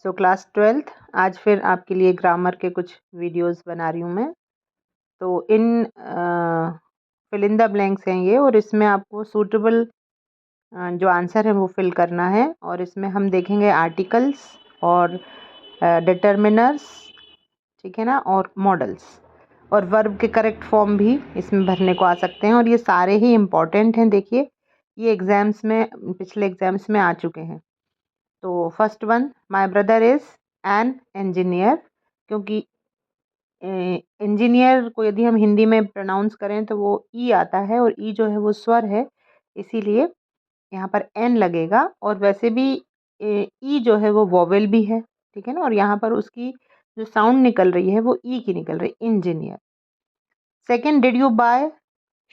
So class 12th आज फिर आपके लिए ग्रामर के कुछ वीडियोस बना रही हूँ मैं। तो इन फिल इन द ब्लैंक्स हैं ये, और इसमें आपको सूटेबल जो आंसर है वो फिल करना है। और इसमें हम देखेंगे आर्टिकल्स और डिटर्मिनर्स, ठीक है ना, और मॉडल्स और वर्ब के करेक्ट फॉर्म भी इसमें भरने को आ सकते हैं। और ये सारे ही इम्पॉर्टेंट हैं। देखिए ये एग्ज़ाम्स में, पिछले एग्ज़ाम्स में आ चुके हैं। तो first one, my brother is an engineer, क्योंकि इंजीनियर को यदि हम हिंदी में प्रोनाउंस करें तो वो ई आता है, और ई जो है वो स्वर है, इसीलिए यहाँ पर एन लगेगा। और वैसे भी ई जो है वो वोवेल भी है, ठीक है ना, और यहाँ पर उसकी जो साउंड निकल रही है वो ई की निकल रही, engineer. Second, did you bye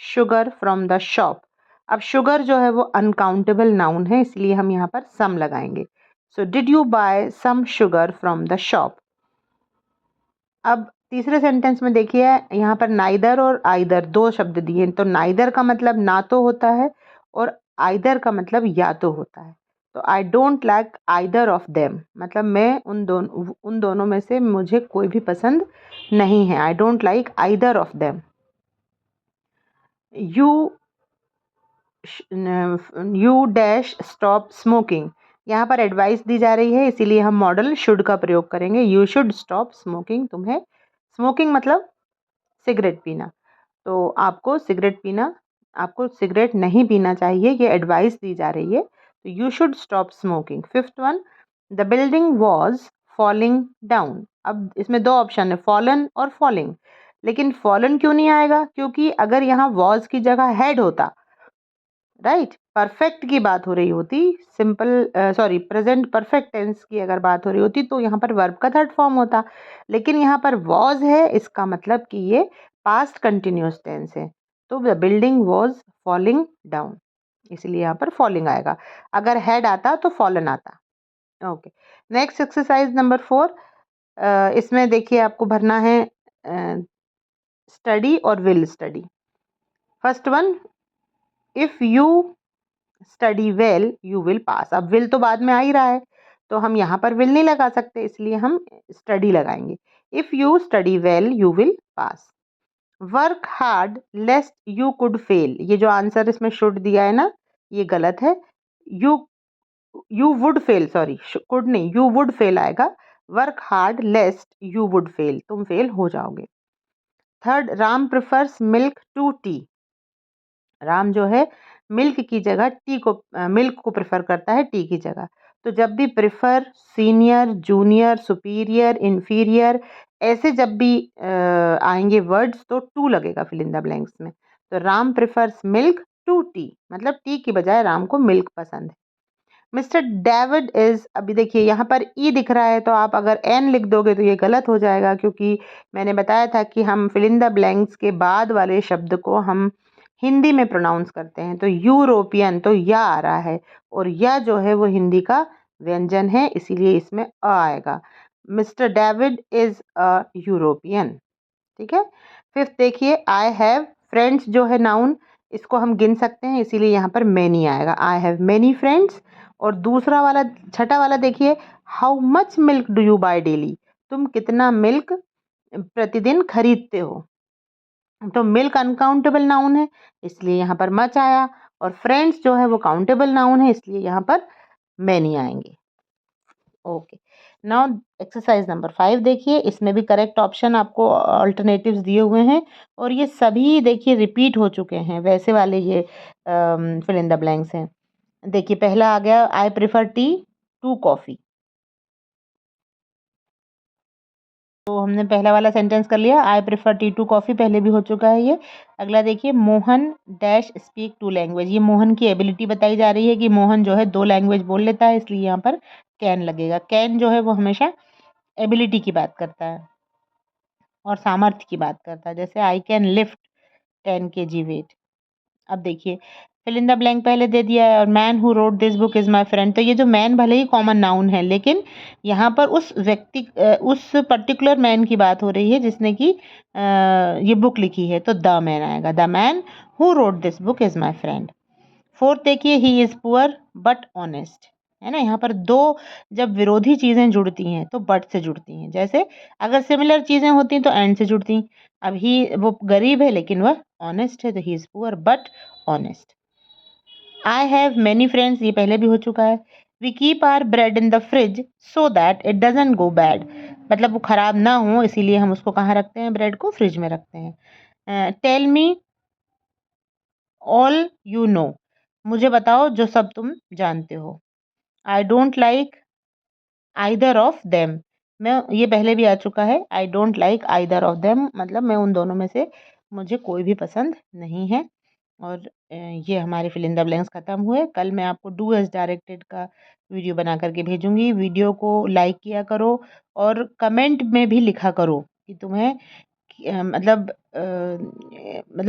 sugar from the shop. अब शुगर जो है वो अनकाउंटेबल नाउन है, इसलिए हम यहाँ पर सम लगाएंगे। So did you buy some sugar from the shop. अब तीसरे सेंटेंस में देखिए यहाँ पर नाइदर और आइदर दो शब्द दिए हैं। तो नाइदर का मतलब ना तो होता है, और आइदर का मतलब या तो होता है। तो आई don't like either of them, मतलब मैं उन दोनों में से मुझे कोई भी पसंद नहीं है। I don't like either of them. You dash stop smoking, यहाँ पर एडवाइस दी जा रही है, इसीलिए हम मॉडल शुड का प्रयोग करेंगे। यू शुड स्टॉप स्मोकिंग, तुम्हें स्मोकिंग मतलब सिगरेट पीना, तो आपको सिगरेट नहीं पीना चाहिए, ये एडवाइस दी जा रही है। तो you should stop smoking. Fifth one, the building was falling down. अब इसमें दो ऑप्शन है, फॉलन और फॉलिंग, लेकिन फॉलन क्यों नहीं आएगा, क्योंकि अगर यहाँ वॉज की जगह हैड होता, राइट, परफेक्ट की बात हो रही होती, प्रेजेंट परफेक्ट टेंस की अगर बात हो रही होती, तो यहाँ पर वर्ब का थर्ड फॉर्म होता। लेकिन यहाँ पर वॉज है, इसका मतलब कि ये पास्ट कंटिन्यूस टेंस है। तो the building was falling down, इसलिए यहाँ पर फॉलिंग आएगा। अगर हैड आता तो फॉलन आता। Okay, next exercise number 4। इसमें देखिए आपको भरना है स्टडी और will study. First one, if you study well you will pass. अब विल तो बाद में आ ही रहा है, तो हम यहाँ पर विल नहीं लगा सकते, इसलिए हम स्टडी लगाएंगे। If you study well you will pass. Work hard lest you could fail, ये जो आंसर इसमें शुड दिया है ना, ये गलत है। You you would fail, sorry could नहीं, यू वुड फेल आएगा। Work hard lest you would fail, तुम फेल हो जाओगे। Third, Ram prefers milk to tea. Ram जो है मिल्क की जगह मिल्क को प्रेफर करता है टी की जगह। तो जब भी prefer, senior, junior, superior, inferior, ऐसे जब भी आएंगे वर्ड्स तो टू लगेगा फिल इन द ब्लैंक्स में। तो Ram prefers milk to tea, मतलब टी की बजाय राम को मिल्क पसंद है। मिस्टर डेविड इज, अभी देखिए यहाँ पर ई दिख रहा है, तो आप अगर एन लिख दोगे तो ये गलत हो जाएगा, क्योंकि मैंने बताया था कि हम फिल इन द ब्लैंक्स के बाद वाले शब्द को हम हिंदी में प्रोनाउंस करते हैं। तो यूरोपियन, तो या आ रहा है, और या जो है वो हिंदी का व्यंजन है, इसीलिए इसमें अ आएगा। Mister David is a European, ठीक है। फिफ्थ देखिए, आई हैव फ्रेंड्स जो है नाउन, इसको हम गिन सकते हैं, इसीलिए यहाँ पर मैनी आएगा। I have many friends. और दूसरा वाला, छठा वाला देखिए, how much milk do you buy daily, तुम कितना मिल्क प्रतिदिन खरीदते हो। तो मिल्क अनकाउंटेबल नाउन है, इसलिए यहाँ पर मच आया। और फ्रेंड्स जो है वो काउंटेबल नाउन है, इसलिए यहाँ पर मैनी आएंगे। ओके, नाउ एक्सरसाइज नंबर 5 देखिए, इसमें भी करेक्ट ऑप्शन आपको अल्टरनेटिव्स दिए हुए हैं, और ये सभी देखिए रिपीट हो चुके हैं, वैसे वाले ये फिल इन द ब्लैंक्स हैं। देखिए पहला आ गया, I prefer tea to coffee. तो हमने पहला वाला सेंटेंस कर लिया, I prefer tea to coffee, पहले भी हो चुका है ये। अगला देखिए, Mohan dash speak two language, ये मोहन की एबिलिटी बताई जा रही है कि मोहन जो है 2 लैंग्वेज बोल लेता है, इसलिए यहाँ पर कैन लगेगा। कैन जो है वो हमेशा एबिलिटी की बात करता है और सामर्थ्य की बात करता है, जैसे I can lift 10 kg weight. अब देखिए फिल इन द ब्लैंक पहले दे दिया है, और man who wrote this book is my friend. तो ये जो मैन भले ही कॉमन नाउन है, लेकिन यहाँ पर उस व्यक्ति, उस पर्टिकुलर मैन की बात हो रही है जिसने कि ये बुक लिखी है, तो द मैन आएगा। The man who wrote this book is my friend. Fourth देखिए, he is poor but honest. है ना। यहाँ पर दो जब विरोधी चीज़ें जुड़ती हैं तो बट से जुड़ती हैं। जैसे अगर सिमिलर चीज़ें होती तो एंड से जुड़ती। अब ही वो गरीब है लेकिन वह ऑनेस्ट है, तो he is poor but honest. I have many friends, ये पहले भी हो चुका है। We keep our bread in the fridge so that it doesn't go bad, मतलब वो ख़राब ना हो इसीलिए हम उसको कहाँ रखते हैं, ब्रेड को फ्रिज में रखते हैं। Tell me all you know, मुझे बताओ जो सब तुम जानते हो। I don't like either of them, मैं ये पहले भी आ चुका है। I don't like either of them मतलब मैं उन दोनों में से मुझे कोई भी पसंद नहीं है। और ये हमारे फिल इन द ब्लैंक्स ख़त्म हुए। कल मैं आपको डू एज़ डायरेक्टेड का वीडियो बना करके भेजूँगी। वीडियो को लाइक किया करो और कमेंट में भी लिखा करो कि तुम्हें मतलब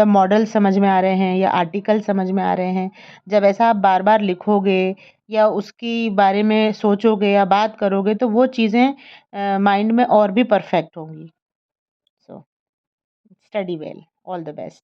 मॉडल समझ में आ रहे हैं या आर्टिकल समझ में आ रहे हैं। जब ऐसा आप बार-बार लिखोगे या उसकी बारे में सोचोगे या बात करोगे तो वो चीज़ें माइंड में और भी परफेक्ट होंगी। So study well, all the best.